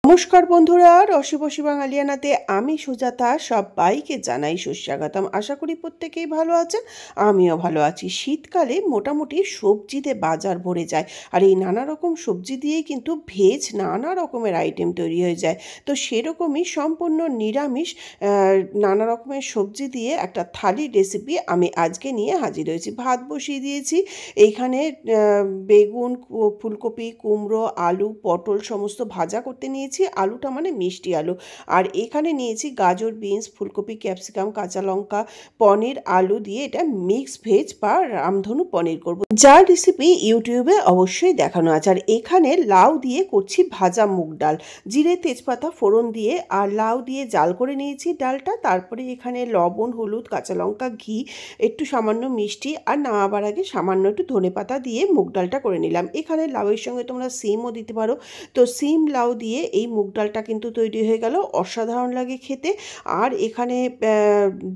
নমস্কার বন্ধুরা, রসিবসি বাঙালিয়ানাতে আমি সুজাতা সবাইকে জানাই সুস্বাগতম। আশা করি প্রত্যেকেই ভালো আছেন, আমিও ভালো আছি। শীতকালে মোটামুটি সবজিতে বাজার ভরে যায়, আর এই নানা রকম সবজি দিয়েই কিন্তু ভেজ নানা রকমের আইটেম তৈরি হয়ে যায়। তো সেরকমই সম্পূর্ণ নিরামিষ নানা রকমের সবজি দিয়ে একটা থালির রেসিপি আমি আজকে নিয়ে হাজির হয়েছি। ভাত বসিয়ে দিয়েছি, এইখানে বেগুন, ফুলকপি, কুমড়ো, আলু, পটল সমস্ত ভাজা করতে নিয়েছি। আলুটা মানে মিষ্টি আলু। আর এখানে নিয়েছি গাজর, বিনস, ফুলকপি, ক্যাপসিকাম, কাঁচা লঙ্কা, পনির, আলু দিয়ে এটা মিক্স ভেজ বা রামধনু পনির করব, যার রেসিপি ইউটিউবে অবশ্যই দেখানো আছে। আর এখানে লাউ দিয়ে করছি ভাজা মুগ ডাল, জিরে তেজপাতা ফোড়ন দিয়ে আর লাউ দিয়ে জাল করে নিয়েছি ডালটা। তারপরে এখানে লবণ, হলুদ, কাঁচা লঙ্কা, ঘি, একটু সামান্য মিষ্টি আর নামাবার আগে সামান্য একটু ধনেপাতা দিয়ে মুগ ডালটা করে নিলাম। এখানে লাউয়ের সঙ্গে তোমরা সিমও দিতে পারো। তো সিম লাউ দিয়ে এই মুগ ডালটা কিন্তু তৈরি হয়ে গেল, অসাধারণ লাগে খেতে। আর এখানে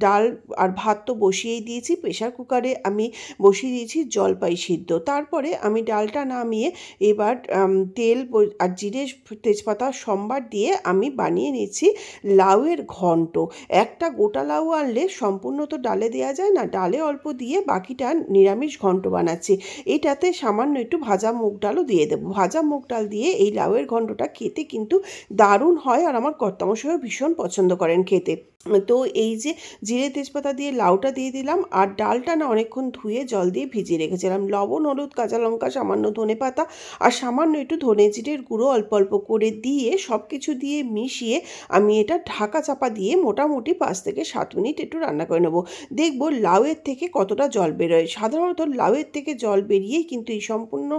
ডাল আর ভাত তো বসিয়েই দিয়েছি, প্রেশার কুকারে আমি বসিয়ে দিয়েছি জলপাই সিদ্ধ। তারপরে আমি ডালটা নামিয়ে এবার তেল আর জিরে তেজপাতা সম্বার দিয়ে আমি বানিয়ে নিয়েছি লাউয়ের ঘন্ট। একটা গোটা লাউ আনলে সম্পূর্ণ তো ডালে দেওয়া যায় না, ডালে অল্প দিয়ে বাকিটা নিরামিষ ঘন্ট বানাচ্ছি। এটাতে সামান্য একটু ভাজা মুগ ডালও দিয়ে দেবো। ভাজা মুগ ডাল দিয়ে এই লাউয়ের ঘন্টটা খেতে কিন্তু দারুণ হয়, আর আমার কর্তামশাইও ভীষণ পছন্দ করেন খেতে। তো এই যে জিরে তেজপাতা দিয়ে লাউটা দিয়ে দিলাম, আর ডালটা না অনেকক্ষণ ধুয়ে জল দিয়ে ভিজিয়ে রেখেছিলাম। লবণ, হলুদ, কাঁচা লঙ্কা, সামান্য ধনেপাতা আর সামান্য একটু ধনে জিরের গুঁড়ো অল্প অল্প করে দিয়ে সব কিছু দিয়ে মিশিয়ে আমি এটা ঢাকা চাপা দিয়ে মোটামুটি 5 থেকে 7 মিনিট একটু রান্না করে নেব। দেখব লাউয়ের থেকে কতটা জল বেরোয়। সাধারণত লাউয়ের থেকে জল বেরিয়েই কিন্তু এই সম্পূর্ণ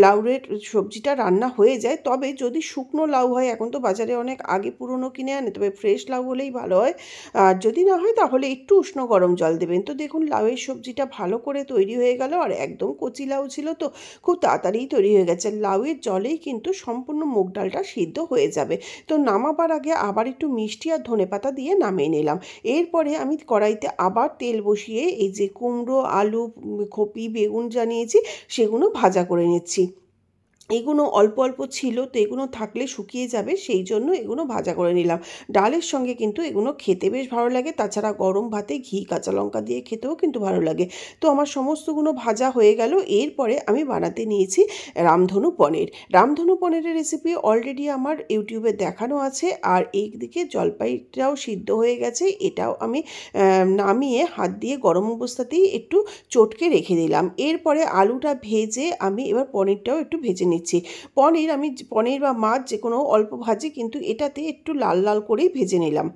লাউয়ের সবজিটা রান্না হয়ে যায়। তবে যদি শুকনো লাউ হয়, এখন তো বাজারে অনেক আগে পুরনো কিনে আনে, তবে ফ্রেশ লাউ হলেই ভালো হয়। আর যদি না হয় তাহলে একটু উষ্ণ গরম জল দেবেন। তো দেখুন লাউয়ের সবজিটা ভালো করে তৈরি হয়ে গেল, আর একদম কচি লাউ ছিল তো খুব তাড়াতাড়ি তৈরি হয়ে গেছে। লাউয়ের জলেই কিন্তু সম্পূর্ণ মুগ ডালটা সিদ্ধ হয়ে যাবে। তো নামাবার আগে আবার একটু মিষ্টি আর ধনেপাতা দিয়ে নামিয়ে নিলাম। এরপরে আমি কড়াইতে আবার তেল বসিয়ে এই যে কুমড়ো, আলু, কপি, বেগুন জানিয়েছি সেগুলো ভাজা করে নিচ্ছি। এগুলো অল্প অল্প ছিল, তো এগুলো থাকলে শুকিয়ে যাবে, সেই জন্য এগুলো ভাজা করে নিলাম। ডালের সঙ্গে কিন্তু এগুলো খেতে বেশ ভালো লাগে, তাছাড়া গরম ভাতে ঘি কাঁচা লঙ্কা দিয়ে খেতেও কিন্তু ভালো লাগে। তো আমার সমস্তগুলো ভাজা হয়ে গেল। এরপরে আমি বানাতে নিয়েছি রামধনু পনির। রামধনু পনিরের রেসিপি অলরেডি আমার ইউটিউবে দেখানো আছে। আর এইদিকে জলপাইটাও সিদ্ধ হয়ে গেছে, এটাও আমি নামিয়ে হাত দিয়ে গরম অবস্থাতেই একটু চটকে রেখে দিলাম। এরপরে আলুটা ভেজে আমি এবার পনিরটাও একটু ভেজে নিচ্ছি। পনির বা মাছ যে কোনো অল্প ভাজি, কিন্তু এটাতে একটু লাল লাল করেই ভেজে নিলাম।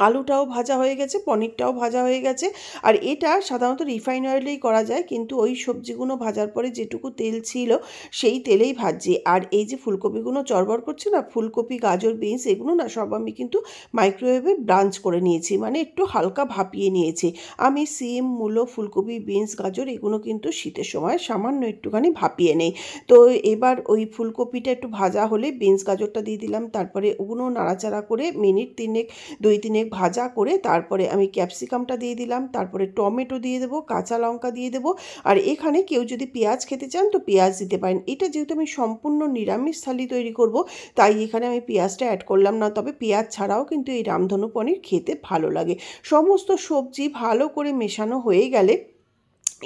আলুটাও ভাজা হয়ে গেছে, পনিরটাও ভাজা হয়ে গেছে। আর এটা সাধারণত রিফাইন অয়েলেই করা যায়, কিন্তু ওই সবজিগুলো ভাজার পরে যেটুকু তেল ছিল সেই তেলেই ভাজছি। আর এই যে ফুলকপিগুলো চড়বড় করছে না, ফুলকপি, গাজর, বিনস এগুলো না সব আমি কিন্তু মাইক্রোওয়েভে ব্রাঞ্চ করে নিয়েছি, মানে একটু হালকা ভাপিয়ে নিয়েছি। আমি সিম, মূলো, ফুলকপি, বিনস, গাজর এগুলো কিন্তু শীতের সময় সামান্য একটুখানি ভাপিয়ে নেই। তো এবার ওই ফুলকপিটা একটু ভাজা হলে বিনস গাজরটা দিয়ে দিলাম। তারপরে ওগুলো নাড়াচাড়া করে মিনিট 2-3 ভাজা করে তারপরে আমি ক্যাপসিকামটা দিয়ে দিলাম। তারপরে টমেটো দিয়ে দেবো, কাঁচা লঙ্কা দিয়ে দেবো। আর এখানে কেউ যদি পেঁয়াজ খেতে চান তো পেঁয়াজ দিতে পারেন। এটা যেহেতু আমি সম্পূর্ণ নিরামিষ থালি তৈরি করব, তাই এখানে আমি পেঁয়াজটা অ্যাড করলাম না। তবে পেঁয়াজ ছাড়াও কিন্তু এই রামধনু পনির খেতে ভালো লাগে। সমস্ত সবজি ভালো করে মেশানো হয়ে গেলে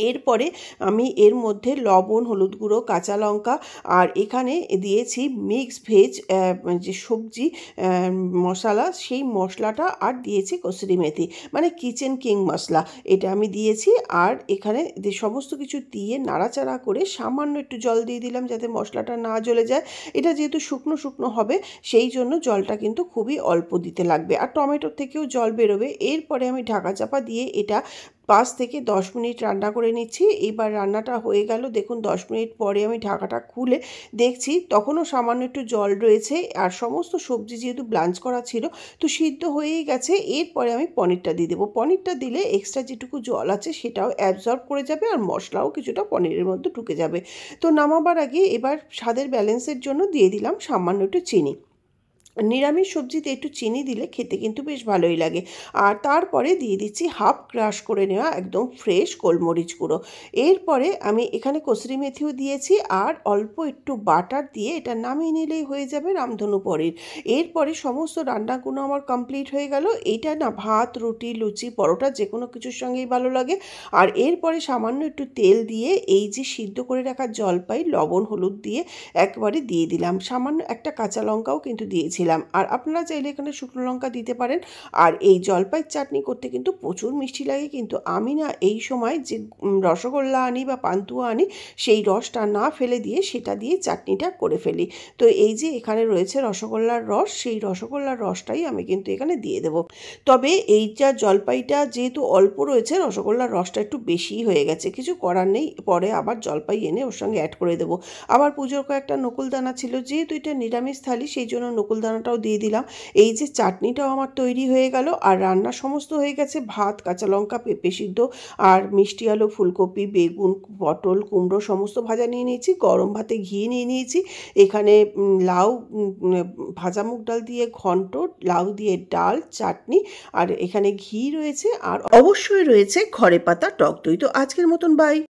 এরপরে আমি এর মধ্যে লবণ, হলুদ গুঁড়ো, কাঁচা লঙ্কা আর এখানে দিয়েছি মিক্স ভেজ যে সবজি মশলা, সেই মশলাটা আর দিয়েছি কসুরি মেথি, মানে কিচেন কিং মশলা, এটা আমি দিয়েছি। আর এখানে যে সমস্ত কিছু দিয়ে নাড়াচাড়া করে সামান্য একটু জল দিয়ে দিলাম যাতে মশলাটা না জ্বলে যায়। এটা যেহেতু শুকনো শুকনো হবে, সেই জন্য জলটা কিন্তু খুবই অল্প দিতে লাগবে, আর টমেটোর থেকেও জল বেরোবে। এরপরে আমি ঢাকা চাপা দিয়ে এটা 5 থেকে 10 মিনিট রান্না করে নিচ্ছি। এইবার রান্নাটা হয়ে গেল, দেখুন 10 মিনিট পরে আমি ঢাকাটা খুলে দেখছি তখনও সামান্য একটু জল রয়েছে, আর সমস্ত সবজি যেহেতু ব্লাঞ্চ করা ছিল তো সিদ্ধ হয়েই গেছে। এরপরে আমি পনিরটা দিয়ে দেবো। পনিরটা দিলে এক্সট্রা যেটুকু জল আছে সেটাও অ্যাবজর্ব করে যাবে, আর মশলাও কিছুটা পনিরের মধ্যে ঢুকে যাবে। তো নামাবার আগে এবার স্বাদের ব্যালেন্সের জন্য দিয়ে দিলাম সামান্য একটু চিনি। নিরামিষ সবজিতে একটু চিনি দিলে খেতে কিন্তু বেশ ভালোই লাগে। আর তারপরে দিয়ে দিচ্ছি হাফ ক্রাশ করে নেওয়া একদম ফ্রেশ গোলমরিচ গুঁড়ো। এরপরে আমি এখানে কসুরি মেথিও দিয়েছি আর অল্প একটু বাটার দিয়ে এটা নামিয়ে নিলেই হয়ে যাবে রামধনু পনির। এরপরে সমস্ত রান্নাগুলো আমার কমপ্লিট হয়ে গেল। এইটা না ভাত, রুটি, লুচি, পরোটা যে কোনো কিছুর সঙ্গেই ভালো লাগে। আর এরপরে সামান্য একটু তেল দিয়ে এই যে সিদ্ধ করে রাখা জলপাই লবণ হলুদ দিয়ে একবারে দিয়ে দিলাম। সামান্য একটা কাঁচা লঙ্কাও কিন্তু দিয়েছিলাম। আর আপনারা চাইলে এখানে শুকনো লঙ্কা দিতে পারেন। আর এই জলপাইয়ের চাটনি করতে কিন্তু প্রচুর মিষ্টি লাগে, কিন্তু আমি না এই সময় যে রসগোল্লা আনি বা পান্তুয়া আনি সেই রসটা না ফেলে দিয়ে সেটা দিয়ে চাটনিটা করে ফেলি। তো এই যে এখানে রয়েছে রসগোল্লার রস, সেই রসগোল্লার রসটাই আমি কিন্তু এখানে দিয়ে দেবো। তবে এইটা জলপাইটা যেহেতু অল্প রয়েছে, রসগোল্লার রসটা একটু বেশিই হয়ে গেছে, কিছু করার নেই, পরে আবার জলপাই এনে ওর সঙ্গে অ্যাড করে দেবো। আবার পুজোর কয়েকটা নকুলদানা ছিল, যেহেতু এটা নিরামিষ থালি সেই জন্য নকুলদানাটাও দিয়ে দিলাম। এই যে চাটনিটাও আমার তৈরি হয়ে গেল আর রান্না সমস্ত হয়ে গেছে। ভাত, কাঁচা লঙ্কা, পেঁপে সিদ্ধ আর মিষ্টি আলু, ফুলকপি, বেগুন, পটল, কুমড়ো সমস্ত ভাজা নিয়ে নিয়েছি। গরম ভাতে ঘি নিয়ে নিয়েছি। এখানে লাউ, ভাজা মুগ ডাল দিয়ে ঘন্ট, লাউ দিয়ে ডাল, চাটনি, আর এখানে ঘি রয়েছে আর অবশ্যই রয়েছে ঘরে পাতা টক দই। তো আজকের মতন বাই।